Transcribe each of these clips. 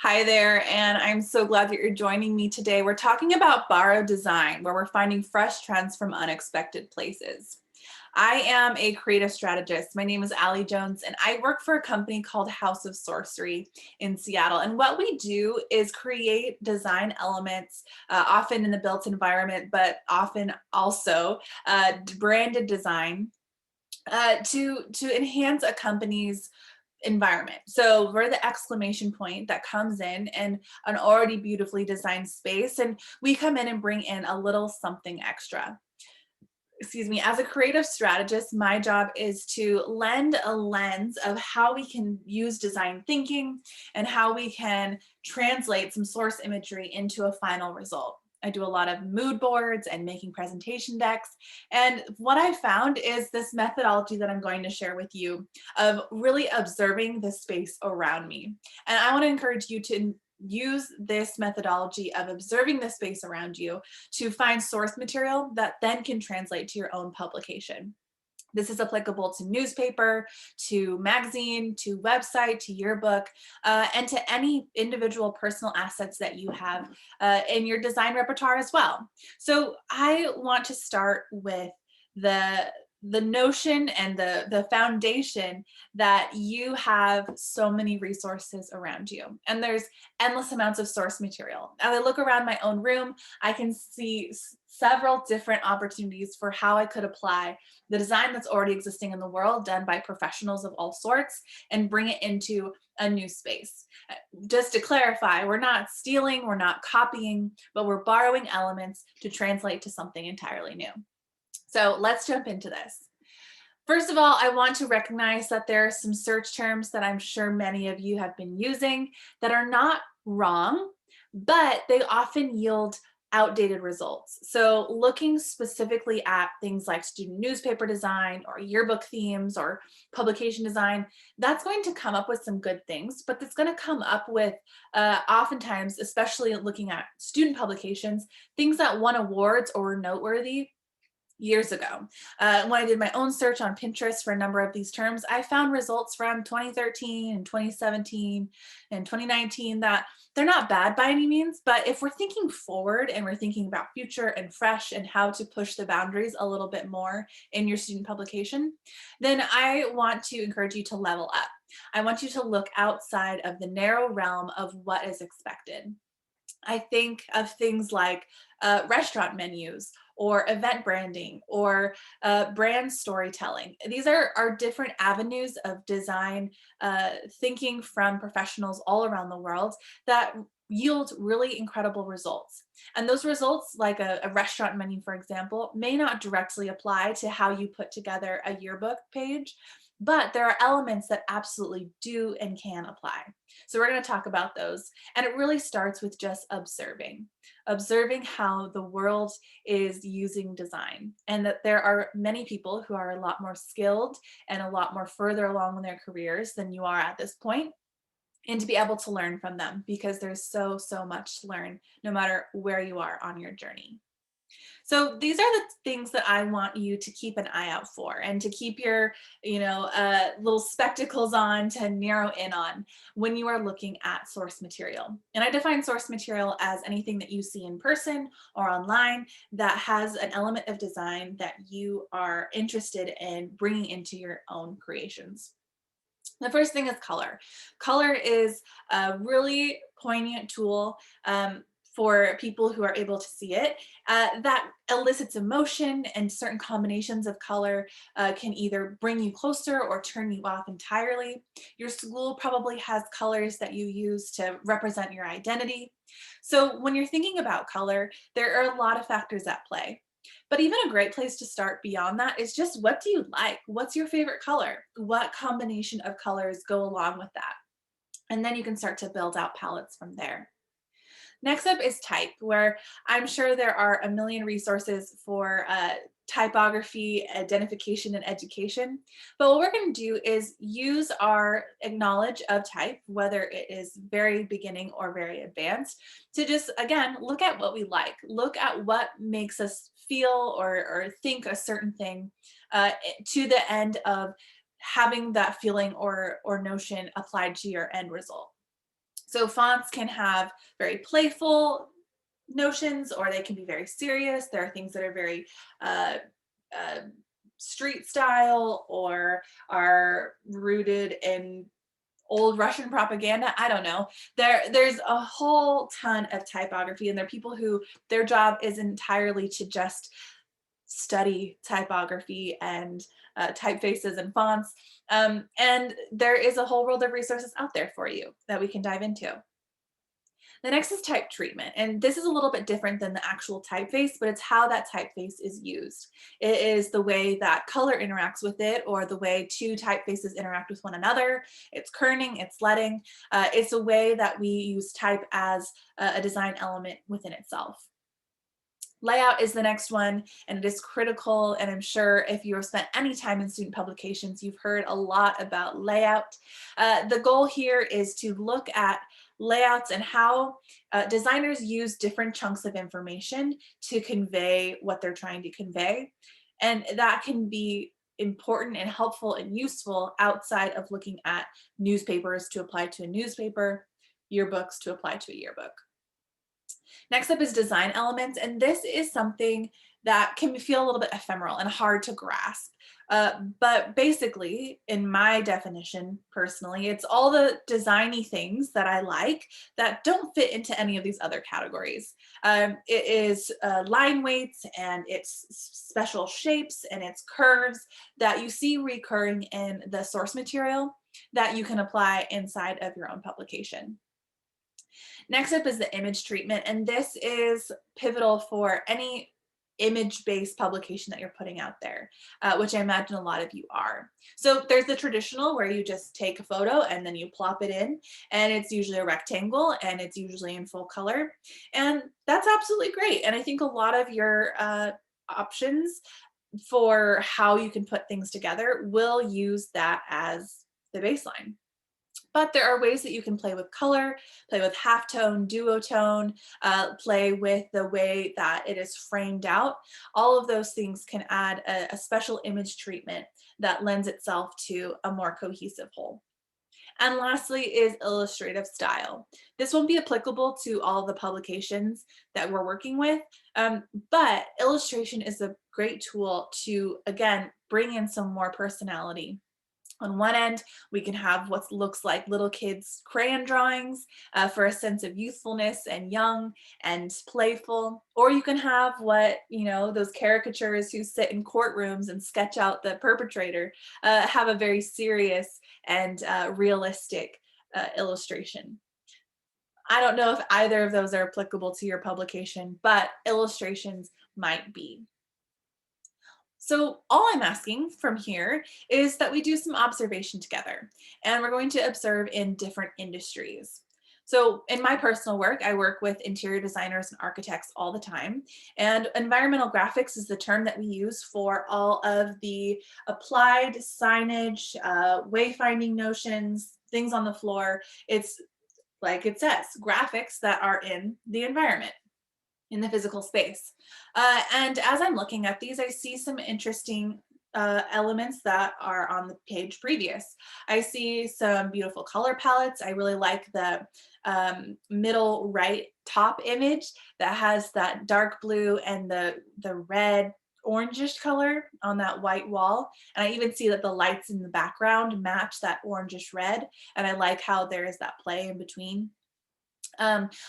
Hi there, and I'm so glad that you're joining me today. We're talking about borrowed design, where we're finding fresh trends from unexpected places. I am a creative strategist. My name is Allie Jones, and I work for a company called House of Sorcery in Seattle. And what we do is create design elements, often in the built environment, but often also branded design to enhance a company's environment. So we're the exclamation point that comes in an already beautifully designed space, and we come in and bring in a little something extra. Excuse me. As a creative strategist, my job is to lend a lens of how we can use design thinking and how we can translate some source imagery into a final result. I do a lot of mood boards and making presentation decks. And what I found is this methodology that I'm going to share with you of really observing the space around me. And I want to encourage you to use this methodology of observing the space around you to find source material that then can translate to your own publication. This is applicable to newspaper, to magazine, to website, to yearbook, and to any individual personal assets that you have in your design repertoire as well. So I want to start with the the notion and the foundation that you have so many resources around you, and there's endless amounts of source material. As I look around my own room, I can see several different opportunities for how I could apply the design that's already existing in the world, done by professionals of all sorts, and bring it into a new space. Just to clarify, we're not stealing, we're not copying, but we're borrowing elements to translate to something entirely new. So let's jump into this. First of all, I want to recognize that there are some search terms that I'm sure many of you have been using that are not wrong, but they often yield outdated results. So looking specifically at things like student newspaper design or yearbook themes or publication design, that's going to come up with some good things, but it's going to come up with oftentimes, especially looking at student publications, things that won awards or were noteworthy years ago. When I did my own search on Pinterest for a number of these terms, I found results from 2013 and 2017 and 2019 that they're not bad by any means, but if we're thinking forward and we're thinking about future and fresh and how to push the boundaries a little bit more in your student publication, then I want to encourage you to level up. I want you to look outside of the narrow realm of what is expected. I think of things like restaurant menus or event branding or brand storytelling. These are different avenues of design thinking from professionals all around the world that yield really incredible results. And those results, like a restaurant menu, for example, may not directly apply to how you put together a yearbook page, but there are elements that absolutely do and can apply. So we're going to talk about those. And it really starts with just observing how the world is using design, and that there are many people who are a lot more skilled and a lot more further along in their careers than you are at this point, and to be able to learn from them, because there's so much to learn no matter where you are on your journey. So these are the things that I want you to keep an eye out for, and to keep your, little spectacles on to narrow in on when you are looking at source material. And I define source material as anything that you see in person or online that has an element of design that you are interested in bringing into your own creations. The first thing is color. Color is a really poignant tool for people who are able to see it, that elicits emotion, and certain combinations of color can either bring you closer or turn you off entirely. Your school probably has colors that you use to represent your identity. So when you're thinking about color, there are a lot of factors at play. But even a great place to start beyond that is just, what do you like? What's your favorite color? What combination of colors go along with that? And then you can start to build out palettes from there. Next up is type, where I'm sure there are a million resources for typography, identification, and education. But what we're going to do is use our knowledge of type, whether it is very beginning or very advanced, to just, again, look at what we like. Look at what makes us feel or think a certain thing, to the end of having that feeling or notion applied to your end result. So fonts can have very playful notions, or they can be very serious. There are things that are very uh, uh, street style or are rooted in old Russian propaganda. I don't know. There's a whole ton of typography, and there are people who their job is entirely to just study typography and typefaces and fonts. And there is a whole world of resources out there for you that we can dive into. The next is type treatment, and this is a little bit different than the actual typeface, but it's how that typeface is used. It is the way that color interacts with it, or the way two typefaces interact with one another. It's kerning, it's leading. It's a way that we use type as a design element within itself. Layout is the next one, and it is critical. And I'm sure if you have spent any time in student publications, you've heard a lot about layout. The goal here is to look at layouts and how designers use different chunks of information to convey what they're trying to convey. And that can be important and helpful and useful outside of looking at newspapers to apply to a newspaper, yearbooks to apply to a yearbook. Next up is design elements, and this is something that can feel a little bit ephemeral and hard to grasp. But basically, in my definition, personally, it's all the designy things that I like that don't fit into any of these other categories. It is line weights, and it's special shapes, and it's curves that you see recurring in the source material that you can apply inside of your own publication. Next up is the image treatment, and this is pivotal for any image-based publication that you're putting out there, which I imagine a lot of you are. So there's the traditional where you just take a photo and then you plop it in, and it's usually a rectangle and it's usually in full color, and that's absolutely great. And I think a lot of your options for how you can put things together will use that as the baseline. But there are ways that you can play with color, play with halftone, duotone, play with the way that it is framed out. All of those things can add a special image treatment that lends itself to a more cohesive whole. And lastly is illustrative style. This won't be applicable to all the publications that we're working with, but illustration is a great tool to, again, bring in some more personality. On one end, we can have what looks like little kids' crayon drawings for a sense of youthfulness and young and playful. Or you can have what, those caricatures who sit in courtrooms and sketch out the perpetrator have a very serious and realistic illustration. I don't know if either of those are applicable to your publication, but illustrations might be. So all I'm asking from here is that we do some observation together, and we're going to observe in different industries. So in my personal work, I work with interior designers and architects all the time, and environmental graphics is the term that we use for all of the applied signage, wayfinding notions, things on the floor. It's like it says, graphics that are in the environment, in the physical space. And as I'm looking at these, I see some interesting elements that are on the page previous. I see some beautiful color palettes. I really like the middle right top image that has that dark blue and the red orangish color on that white wall. And I even see that the lights in the background match that orangish red. And I like how there is that play in between.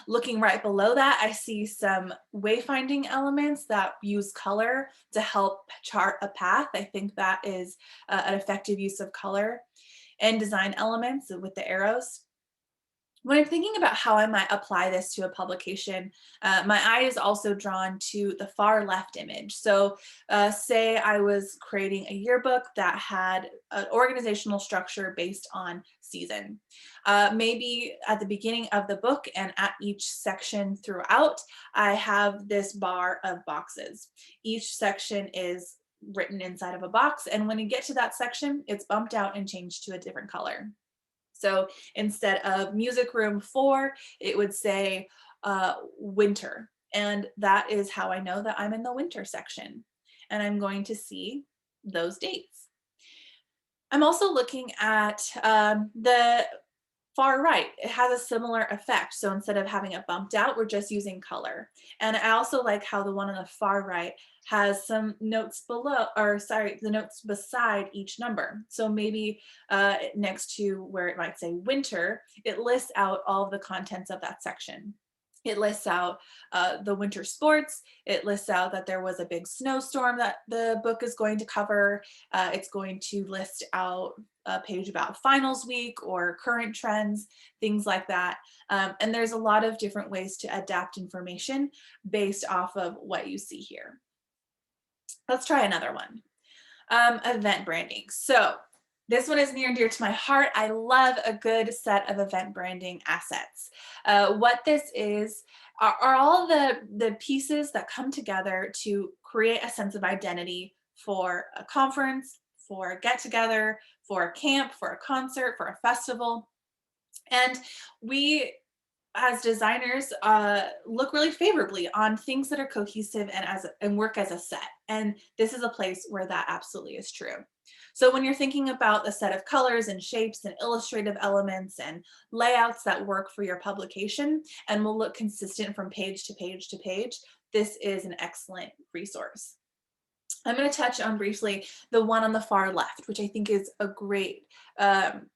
Looking right below that, I see some wayfinding elements that use color to help chart a path. I think that is an effective use of color, and design elements with the arrows. When I'm thinking about how I might apply this to a publication, my eye is also drawn to the far left image. So say I was creating a yearbook that had an organizational structure based on season. Maybe at the beginning of the book and at each section throughout, I have this bar of boxes. Each section is written inside of a box, and when you get to that section, it's bumped out and changed to a different color. So instead of music room 4, it would say winter. And that is how I know that I'm in the winter section. And I'm going to see those dates. I'm also looking at the Far right, it has a similar effect. So instead of having it bumped out, we're just using color. And I also like how the one on the far right has some notes below, or sorry, the notes beside each number. So maybe next to where it might say winter, it lists out all of the contents of that section. It lists out the winter sports. It lists out that there was a big snowstorm that the book is going to cover. It's going to list out a page about finals week or current trends, things like that. And there's a lot of different ways to adapt information based off of what you see here. Let's try another one. Event branding. So this one is near and dear to my heart. I love a good set of event branding assets. What this is are all the pieces that come together to create a sense of identity for a conference, for a get together, for a camp, for a concert, for a festival. And we as designers look really favorably on things that are cohesive and work as a set. And this is a place where that absolutely is true. So when you're thinking about a set of colors and shapes and illustrative elements and layouts that work for your publication and will look consistent from page to page to page, this is an excellent resource. I'm going to touch on briefly the one on the far left, which I think is a great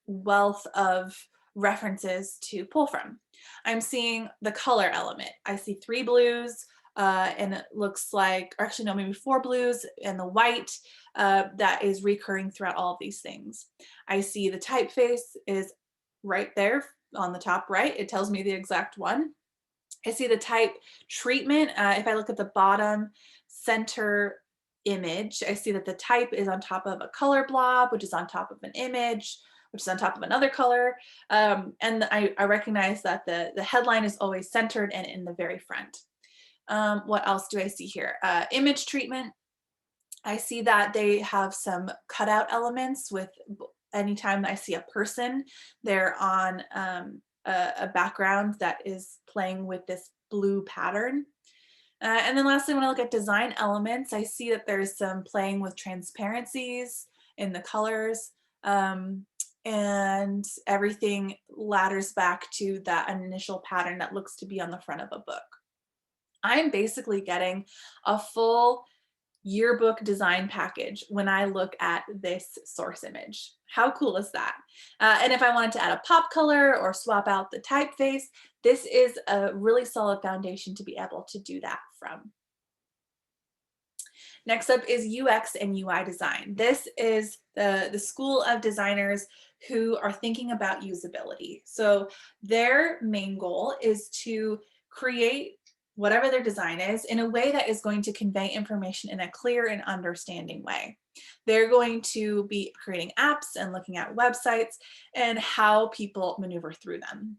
wealth of references to pull from. I'm seeing the color element. I see 3 blues and it looks like, or actually no, maybe 4 blues and the white that is recurring throughout all of these things. I see the typeface is right there on the top right. It tells me the exact one. I see the type treatment. If I look at the bottom center image, I see that the type is on top of a color blob, which is on top of an image, which is on top of another color. And I recognize that the headline is always centered and in the very front. What else do I see here? Image treatment. I see that they have some cutout elements with anytime I see a person, they're on a background that is playing with this blue pattern. And then lastly, when I look at design elements, I see that there's some playing with transparencies in the colors, and everything ladders back to that initial pattern that looks to be on the front of a book. I'm basically getting a full yearbook design package when I look at this source image. How cool is that? And if I wanted to add a pop color or swap out the typeface, this is a really solid foundation to be able to do that from. Next up is UX and UI design. This is the school of designers who are thinking about usability. So their main goal is to create whatever their design is in a way that is going to convey information in a clear and understanding way. They're going to be creating apps and looking at websites and how people maneuver through them.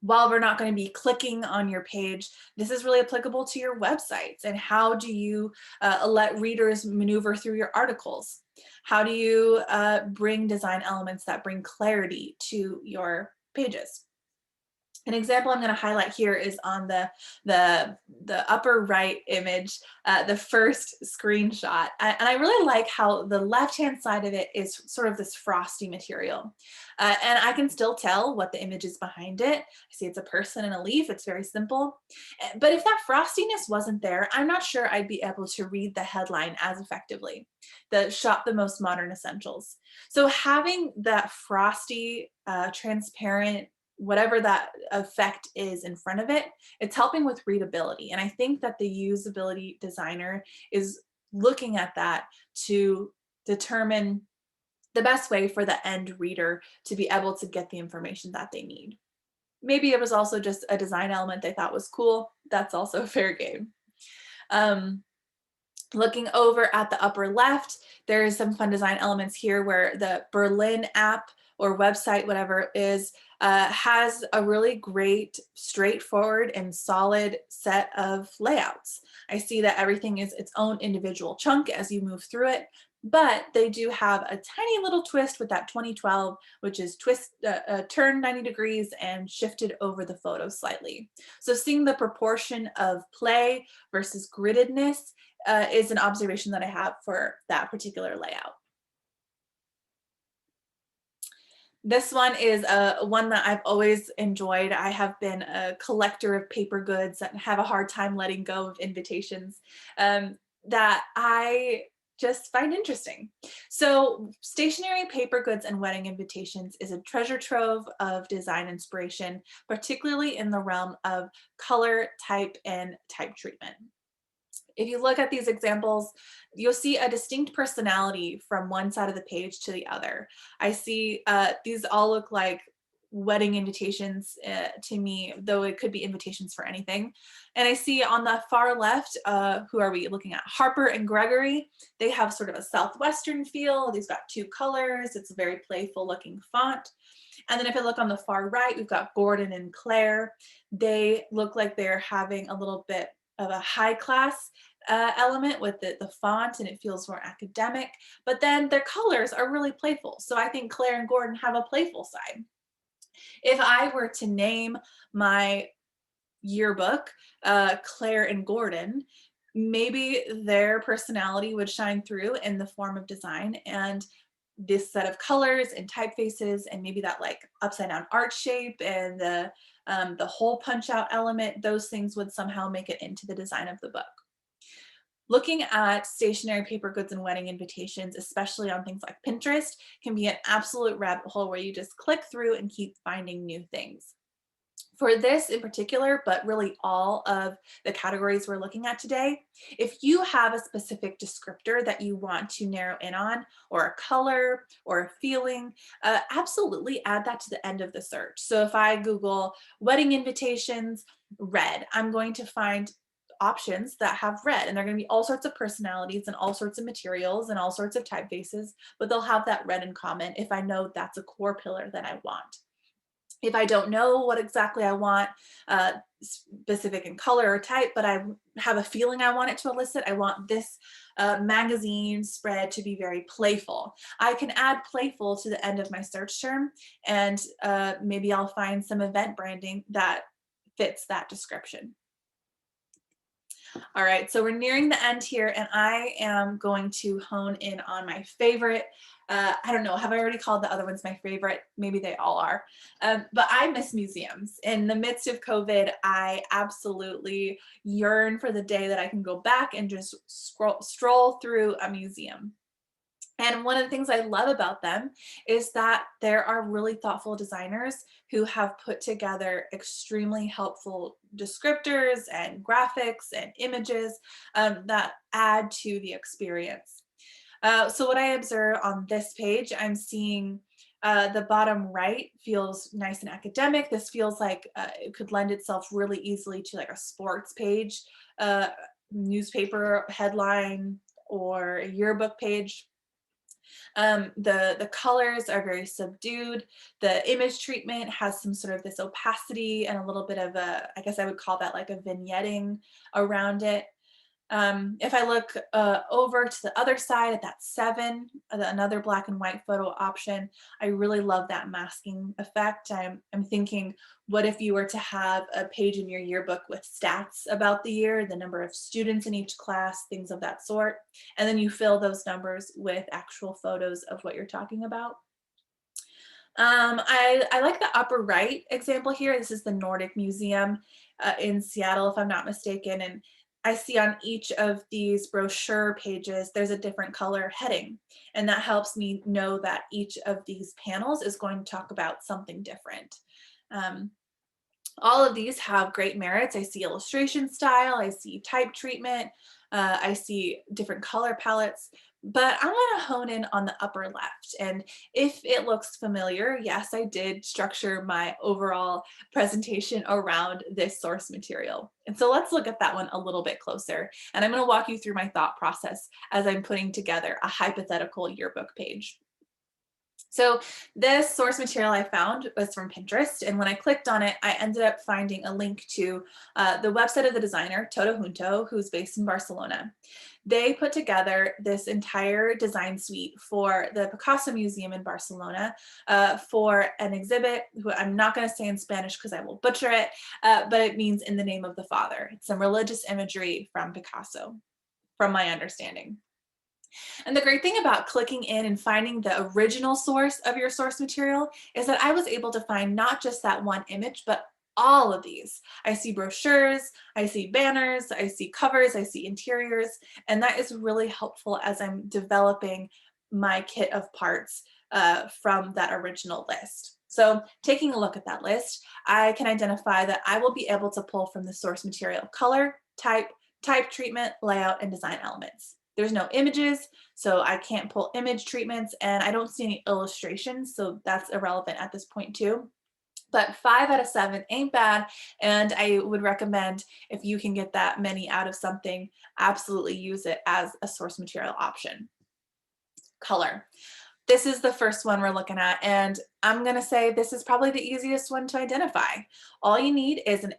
While we're not going to be clicking on your page, this is really applicable to your websites. And how do you let readers maneuver through your articles? How do you bring design elements that bring clarity to your pages? An example I'm going to highlight here is on the upper right image, the first screenshot. And I really like how the left-hand side of it is sort of this frosty material. And I can still tell what the image is behind it. I see it's a person and a leaf. It's very simple. But if that frostiness wasn't there, I'm not sure I'd be able to read the headline as effectively. The shop the most modern essentials. So having that frosty, transparent, whatever that effect is in front of it, it's helping with readability. And I think that the usability designer is looking at that to determine the best way for the end reader to be able to get the information that they need. Maybe it was also just a design element they thought was cool. That's also fair game. Looking over at the upper left, there's some fun design elements here where the Berlin app or website, whatever it is, has a really great, straightforward and solid set of layouts. I see that everything is its own individual chunk as you move through it, but they do have a tiny little twist with that 2012, which is turn 90 degrees and shifted over the photo slightly. So seeing the proportion of play versus griddedness is an observation that I have for that particular layout. This one is one that I've always enjoyed. I have been a collector of paper goods and have a hard time letting go of invitations that I just find interesting. So, stationery, paper goods, and wedding invitations is a treasure trove of design inspiration, particularly in the realm of color, type, and type treatment. If you look at these examples, you'll see a distinct personality from one side of the page to the other. I see these all look like wedding invitations to me, though it could be invitations for anything. And I see on the far left, who are we looking at? Harper and Gregory. They have sort of a Southwestern feel. They've got two colors. It's a very playful looking font. And then if I look on the far right, we've got Gordon and Claire. They look like they're having a little bit of a high class element with the font, and it feels more academic, but then their colors are really playful. So I think Claire and Gordon have a playful side. If I were to name my yearbook Claire and Gordon, maybe their personality would shine through in the form of design, and this set of colors and typefaces and maybe that like upside down art shape and the hole punch out element, those things would somehow make it into the design of the book. Looking at stationery, paper goods, and wedding invitations, especially on things like Pinterest, can be an absolute rabbit hole where you just click through and keep finding new things. For this in particular, but really all of the categories we're looking at today, if you have a specific descriptor that you want to narrow in on, or a color or a feeling, absolutely add that to the end of the search. So if I Google wedding invitations, red, I'm going to find options that have red, and they're going to be all sorts of personalities and all sorts of materials and all sorts of typefaces, but they'll have that red in common if I know that's a core pillar that I want. If I don't know what exactly I want, specific in color or type, but I have a feeling I want it to elicit, I want this magazine spread to be very playful. I can add playful to the end of my search term, and maybe I'll find some event branding that fits that description. All right, so we're nearing the end here, and I am going to hone in on my favorite. I don't know, have I already called the other ones my favorite? Maybe they all are. But I miss museums. In the midst of COVID, I absolutely yearn for the day that I can go back and just stroll through a museum. And one of the things I love about them is that there are really thoughtful designers who have put together extremely helpful descriptors and graphics and images that add to the experience. So what I observe on this page, I'm seeing the bottom right feels nice and academic. This feels like it could lend itself really easily to like a sports page, newspaper headline, or a yearbook page. The colors are very subdued. The image treatment has some sort of this opacity and a little bit of a, I guess I would call that like a vignetting around it. If I look over to the other side at that 7, another black and white photo option, I really love that masking effect. I'm thinking, what if you were to have a page in your yearbook with stats about the year, the number of students in each class, things of that sort, and then you fill those numbers with actual photos of what you're talking about. I like the upper right example here. This is the Nordic Museum in Seattle, if I'm not mistaken. And I see on each of these brochure pages, there's a different color heading. And that helps me know that each of these panels is going to talk about something different. Um, all of these have great merits. I see illustration style, I see type treatment, I see different color palettes, but I'm going to hone in on the upper left. And if it looks familiar, yes, I did structure my overall presentation around this source material. And so let's look at that one a little bit closer. And I'm going to walk you through my thought process as I'm putting together a hypothetical yearbook page. So this source material I found was from Pinterest, and when I clicked on it, I ended up finding a link to the website of the designer, Toto Junto, who's based in Barcelona. They put together this entire design suite for the Picasso Museum in Barcelona for an exhibit, who I'm not going to say in Spanish because I will butcher it, but it means in the name of the Father. It's some religious imagery from Picasso, from my understanding. And the great thing about clicking in and finding the original source of your source material is that I was able to find not just that one image, but all of these. I see brochures, I see banners, I see covers, I see interiors, and that is really helpful as I'm developing my kit of parts from that original list. So taking a look at that list, I can identify that I will be able to pull from the source material color, type treatment, layout, and design elements. There's no images, so I can't pull image treatments, and I don't see any illustrations, so that's irrelevant at this point too. But 5 out of 7 ain't bad, and I would recommend if you can get that many out of something, absolutely use it as a source material option. Color. This is the first one we're looking at, and I'm gonna say this is probably the easiest one to identify. All you need is the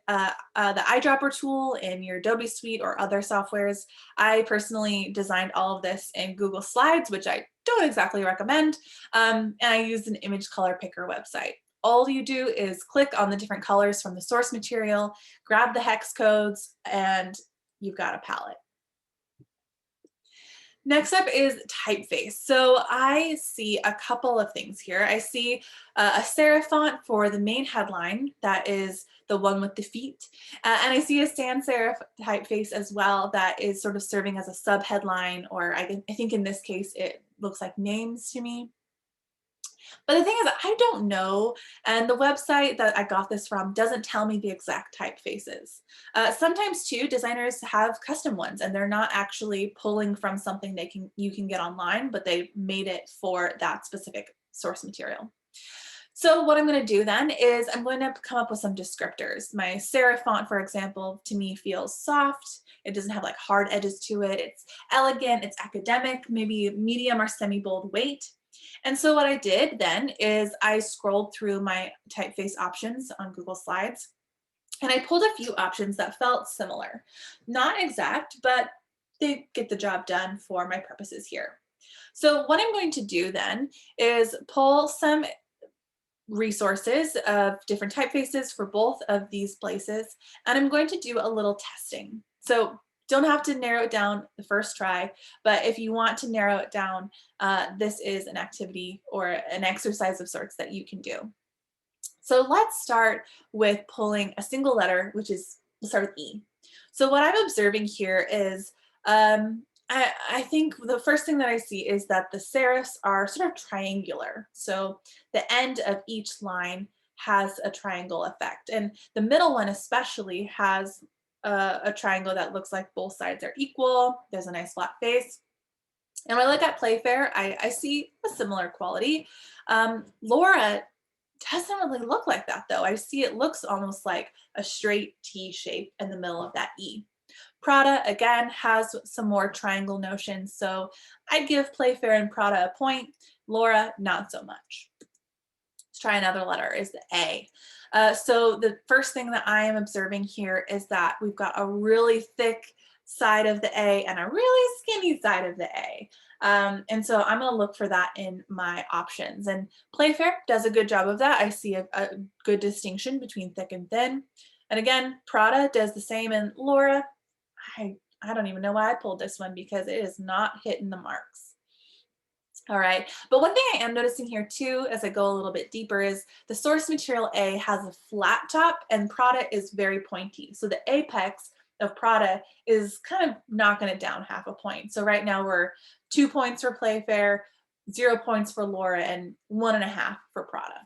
eyedropper tool in your Adobe Suite or other softwares. I personally designed all of this in Google Slides, which I don't exactly recommend, and I used an image color picker website. All you do is click on the different colors from the source material, grab the hex codes, and you've got a palette. Next up is typeface. So I see a couple of things here. I see a serif font for the main headline, that is the one with the feet. And I see a sans serif typeface as well that is sort of serving as a sub headline, or I think in this case it looks like names to me. But the thing is, I don't know, and the website that I got this from doesn't tell me the exact typefaces. Sometimes too, designers have custom ones, and they're not actually pulling from something you can get online, but they made it for that specific source material. So what I'm going to do then is I'm going to come up with some descriptors. My serif font, for example, to me feels soft. It doesn't have like hard edges to it. It's elegant, it's academic, maybe medium or semi-bold weight. And so what I did then is I scrolled through my typeface options on Google Slides, and I pulled a few options that felt similar. Not exact, but they get the job done for my purposes here. So what I'm going to do then is pull some resources of different typefaces for both of these places, and I'm going to do a little testing. So don't have to narrow it down the first try, but if you want to narrow it down, this is an activity or an exercise of sorts that you can do. So let's start with pulling a single letter, which is, let's start with E. So what I'm observing here is, I think the first thing that I see is that the serifs are sort of triangular. So the end of each line has a triangle effect. And the middle one especially has a triangle that looks like both sides are equal. There's a nice flat face. And when I look at Playfair, I see a similar quality. Laura doesn't really look like that though. I see it looks almost like a straight T shape in the middle of that E. Prada, again, has some more triangle notions, so I'd give Playfair and Prada a point. Laura, not so much. Let's try another letter, is the A. So the first thing that I am observing here is that we've got a really thick side of the A and a really skinny side of the A. And so I'm gonna look for that in my options. And Playfair does a good job of that. I see a good distinction between thick and thin. And again, Prada does the same, and Laura, I don't even know why I pulled this one because it is not hitting the marks. All right, but one thing I am noticing here too, as I go a little bit deeper, is the source material A has a flat top and Prada is very pointy. So the apex of Prada is kind of knocking it down half a point. So right now we're 2 points for Playfair, 0 points for Laura, and 1.5 for Prada.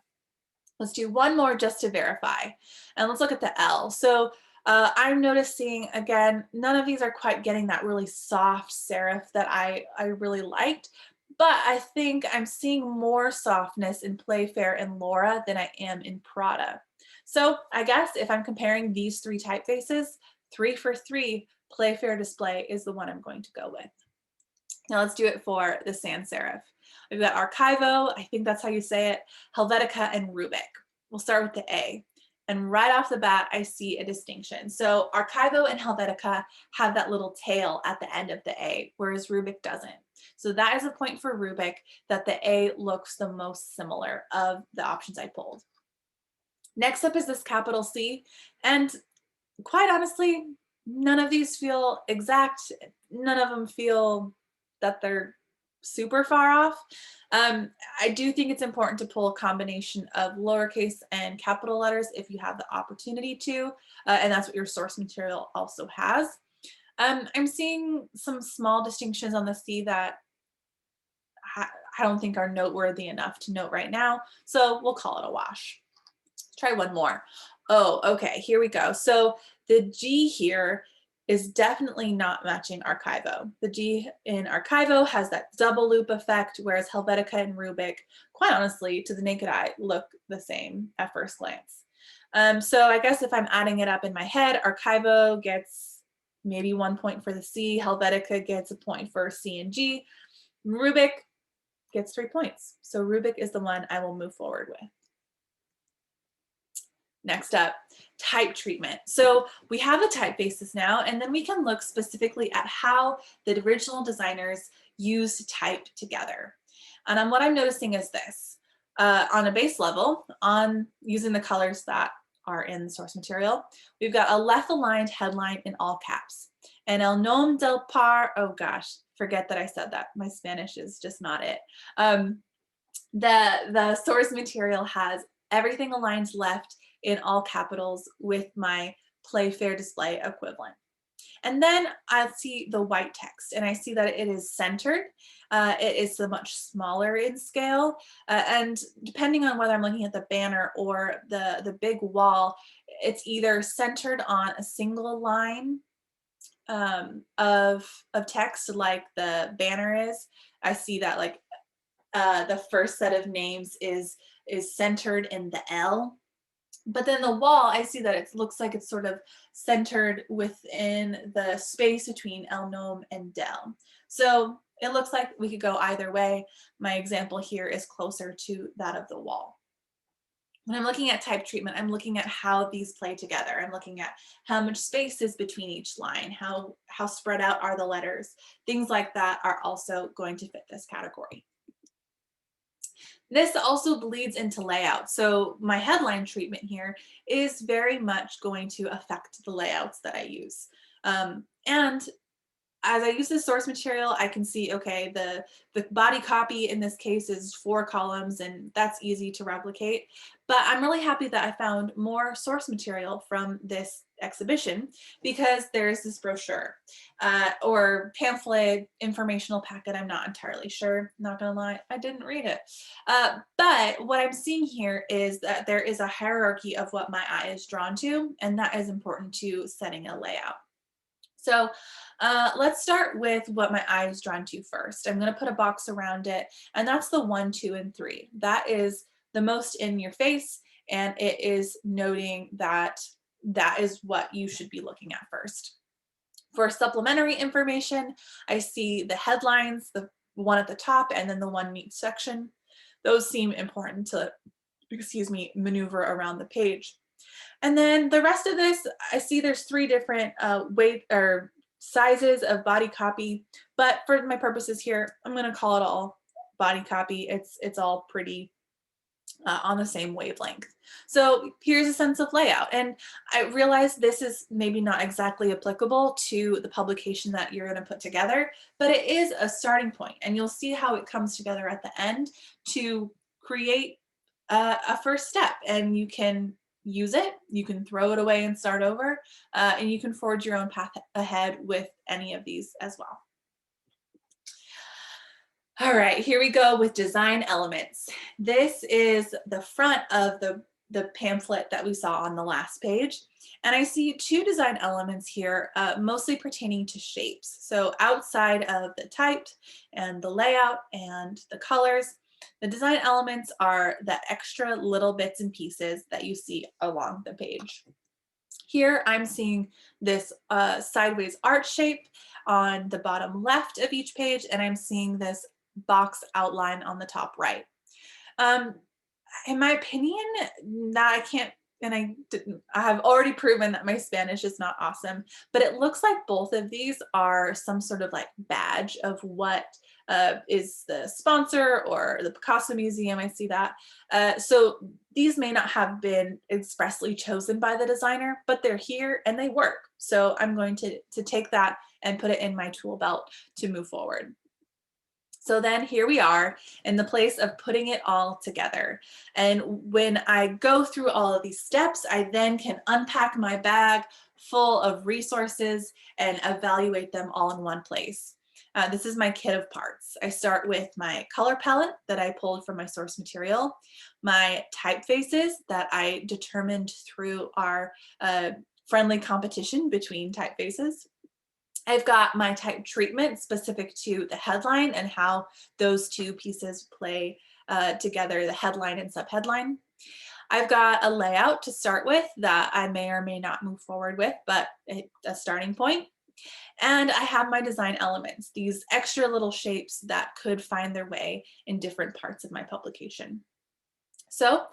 Let's do one more just to verify. And let's look at the L. So I'm noticing, again, none of these are quite getting that really soft serif that I really liked, but I think I'm seeing more softness in Playfair and Laura than I am in Prada. So I guess if I'm comparing these three typefaces, 3 for 3, Playfair Display is the one I'm going to go with. Now let's do it for the sans serif. We've got Archivo, I think that's how you say it, Helvetica, and Rubik. We'll start with the A. And right off the bat, I see a distinction. So Archivo and Helvetica have that little tail at the end of the A, whereas Rubik doesn't. So that is a point for Rubik, that the A looks the most similar of the options I pulled. Next up is this capital C. And quite honestly, none of these feel exact. None of them feel that they're super far off. I do think it's important to pull a combination of lowercase and capital letters if you have the opportunity to, and that's what your source material also has. I'm seeing some small distinctions on the C that I don't think are noteworthy enough to note right now, so we'll call it a wash. Try one more. Oh, okay, here we go. So the G here is definitely not matching Archivo. The G in Archivo has that double loop effect, whereas Helvetica and Rubik, quite honestly, to the naked eye, look the same at first glance. So I guess if I'm adding it up in my head, Archivo gets maybe 1 point for the C, Helvetica gets a point for C and G, Rubik gets 3 points. So Rubik is the one I will move forward with. Next up, type treatment. So we have the typefaces now, and then we can look specifically at how the original designers used type together. And what I'm noticing is this. On a base level, on using the colors that are in the source material, we've got a left aligned headline in all caps. And El Nom del Par, oh gosh, forget that I said that. My Spanish is just not it. The source material has everything aligned left in all capitals with my Play Fair display equivalent. And then I see the white text and I see that it is centered. It is much smaller in scale. And depending on whether I'm looking at the banner or the big wall, it's either centered on a single line of text like the banner is. I see that like the first set of names is centered in the L. But then the wall, I see that it looks like it's sort of centered within the space between El Nom and Del. So it looks like we could go either way. My example here is closer to that of the wall. When I'm looking at type treatment, I'm looking at how these play together. I'm looking at how much space is between each line, how spread out are the letters. Things like that are also going to fit this category. This also bleeds into layout. So my headline treatment here is very much going to affect the layouts that I use. And as I use the source material, I can see, okay, the body copy in this case is 4 columns and that's easy to replicate. But I'm really happy that I found more source material from this exhibition because there's this brochure or pamphlet, informational packet. I'm not entirely sure, not gonna lie, I didn't read it. But what I'm seeing here is that there is a hierarchy of what my eye is drawn to, and that is important to setting a layout. So let's start with what my eye is drawn to first. I'm going to put a box around it, and that's the 1, 2, and 3. That is the most in your face, and it is noting that that is what you should be looking at first. For supplementary information, I see the headlines, the one at the top, and then the one in each section. Those seem important to, maneuver around the page. And then the rest of this, I see there's 3 different weight or sizes of body copy, but for my purposes here, I'm going to call it all body copy. It's all pretty on the same wavelength. So here's a sense of layout. And I realize this is maybe not exactly applicable to the publication that you're going to put together, but it is a starting point, and you'll see how it comes together at the end to create a first step, and you can use it, you can throw it away and start over, and you can forge your own path ahead with any of these as well. All right, here we go with design elements. This is the front of the pamphlet that we saw on the last page. And I see 2 design elements here, mostly pertaining to shapes. So outside of the typed and the layout and the colors, the design elements are the extra little bits and pieces that you see along the page. Here I'm seeing this sideways arch shape on the bottom left of each page, and I'm seeing this box outline on the top right. In my opinion, that I can't, and I have already proven that my Spanish is not awesome, but it looks like both of these are some sort of like badge of what is the sponsor or the Picasso Museum. I see that. So these may not have been expressly chosen by the designer, but they're here and they work. So I'm going to take that and put it in my tool belt to move forward. So then here we are in the place of putting it all together. And when I go through all of these steps, I then can unpack my bag full of resources and evaluate them all in one place. This is my kit of parts. I start with my color palette that I pulled from my source material, my typefaces that I determined through our friendly competition between typefaces. I've got my type treatment specific to the headline and how those two pieces play together, the headline and subheadline. I've got a layout to start with that I may or may not move forward with, but a starting point. And I have my design elements, these extra little shapes that could find their way in different parts of my publication. So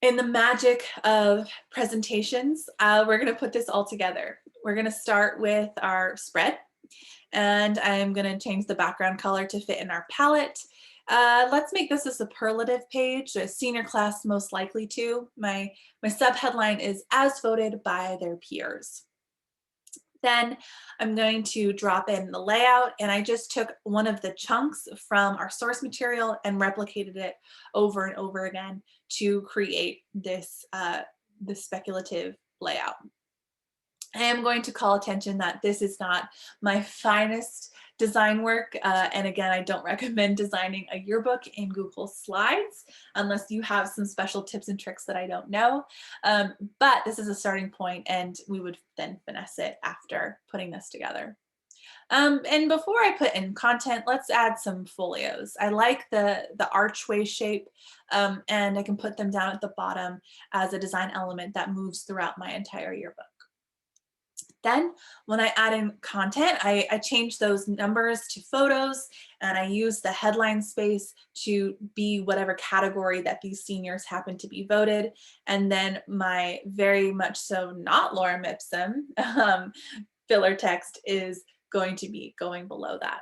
in the magic of presentations, we're going to put this all together. We're going to start with our spread, and I'm going to change the background color to fit in our palette. Let's make this a superlative page, a senior class most likely to. My subheadline is as voted by their peers. Then I'm going to drop in the layout, and I just took one of the chunks from our source material and replicated it over and over again to create this, this speculative layout. I am going to call attention that this is not my finest design work. And again, I don't recommend designing a yearbook in Google Slides unless you have some special tips and tricks that I don't know. But this is a starting point, and we would then finesse it after putting this together. And before I put in content, let's add some folios. I like the archway shape, and I can put them down at the bottom as a design element that moves throughout my entire yearbook. Then when I add in content, I change those numbers to photos, and I use the headline space to be whatever category that these seniors happen to be voted. And then my very much so not Lorem Ipsum filler text is going to be going below that.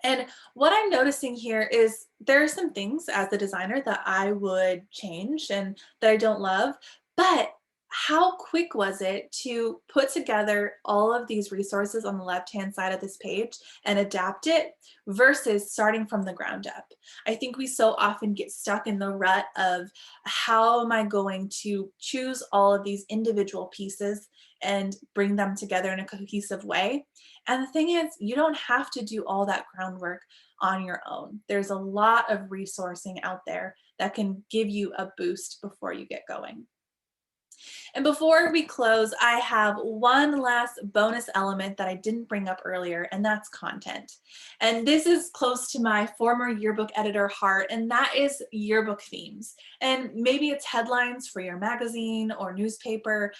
And what I'm noticing here is there are some things as a designer that I would change and that I don't love, but how quick was it to put together all of these resources on the left-hand side of this page and adapt it versus starting from the ground up? I think we so often get stuck in the rut of how am I going to choose all of these individual pieces and bring them together in a cohesive way. And the thing is, you don't have to do all that groundwork on your own. There's a lot of resourcing out there that can give you a boost before you get going. And before we close, I have one last bonus element that I didn't bring up earlier, and that's content. And this is close to my former yearbook editor heart, and that is yearbook themes. And maybe it's headlines for your magazine or newspaper.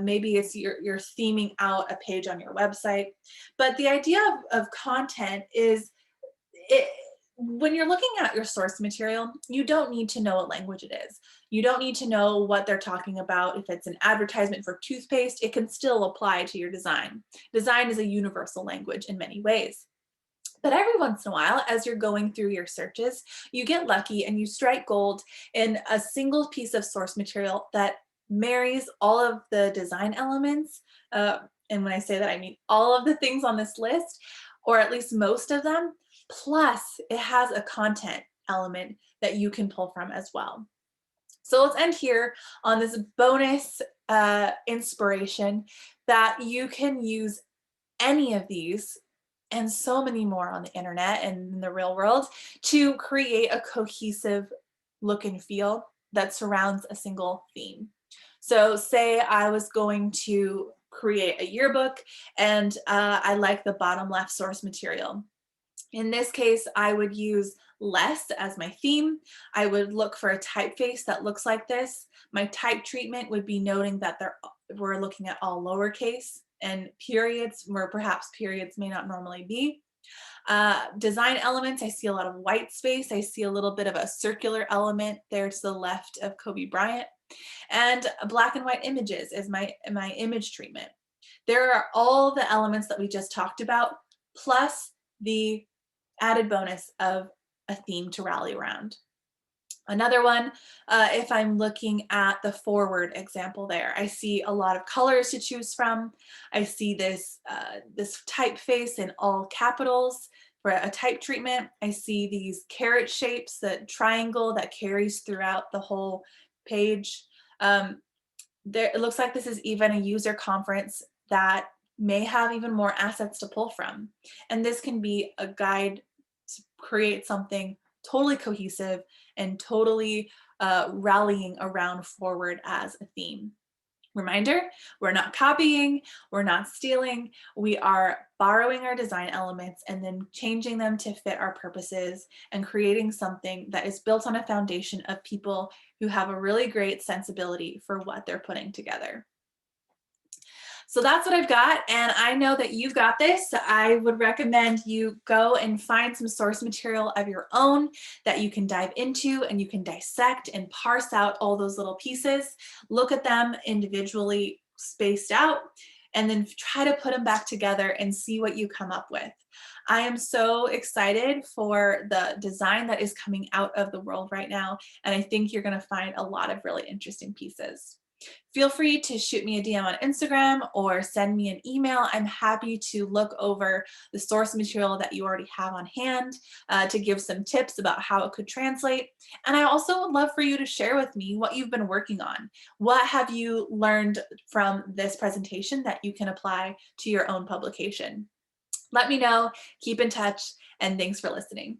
Maybe it's you're theming out a page on your website. But the idea of content is when you're looking at your source material, you don't need to know what language it is. You don't need to know what they're talking about. If it's an advertisement for toothpaste, it can still apply to your design. Design is a universal language in many ways. But every once in a while, as you're going through your searches, you get lucky and you strike gold in a single piece of source material that marries all of the design elements. And when I say that, I mean all of the things on this list, or at least most of them. Plus, it has a content element that you can pull from as well. So let's end here on this bonus inspiration that you can use any of these and so many more on the internet and in the real world to create a cohesive look and feel that surrounds a single theme. So say I was going to create a yearbook and I like the bottom left source material. In this case, I would use less as my theme. I would look for a typeface that looks like this. My type treatment would be noting that we're looking at all lowercase and periods where perhaps periods may not normally be. Design elements, I see a lot of white space. I see a little bit of a circular element there to the left of Kobe Bryant. And black and white images is my image treatment. There are all the elements that we just talked about, plus the added bonus of a theme to rally around. Another one, if I'm looking at the forward example there, I see a lot of colors to choose from. I see this typeface in all capitals For a type treatment, I see these carrot shapes, the triangle that carries throughout the whole page. It looks like this is even a user conference that may have even more assets to pull from. And this can be a guide to create something totally cohesive and totally rallying around forward as a theme. Reminder, we're not copying, we're not stealing, we are borrowing our design elements and then changing them to fit our purposes and creating something that is built on a foundation of people who have a really great sensibility for what they're putting together. So that's what I've got, and I know that you've got this. I would recommend you go and find some source material of your own that you can dive into and you can dissect and parse out all those little pieces, look at them individually spaced out, and then try to put them back together and see what you come up with. I am so excited for the design that is coming out of the world right now, and I think you're going to find a lot of really interesting pieces. Feel free to shoot me a DM on Instagram or send me an email. I'm happy to look over the source material that you already have on hand to give some tips about how it could translate. And I also would love for you to share with me what you've been working on. What have you learned from this presentation that you can apply to your own publication? Let me know, keep in touch, and thanks for listening.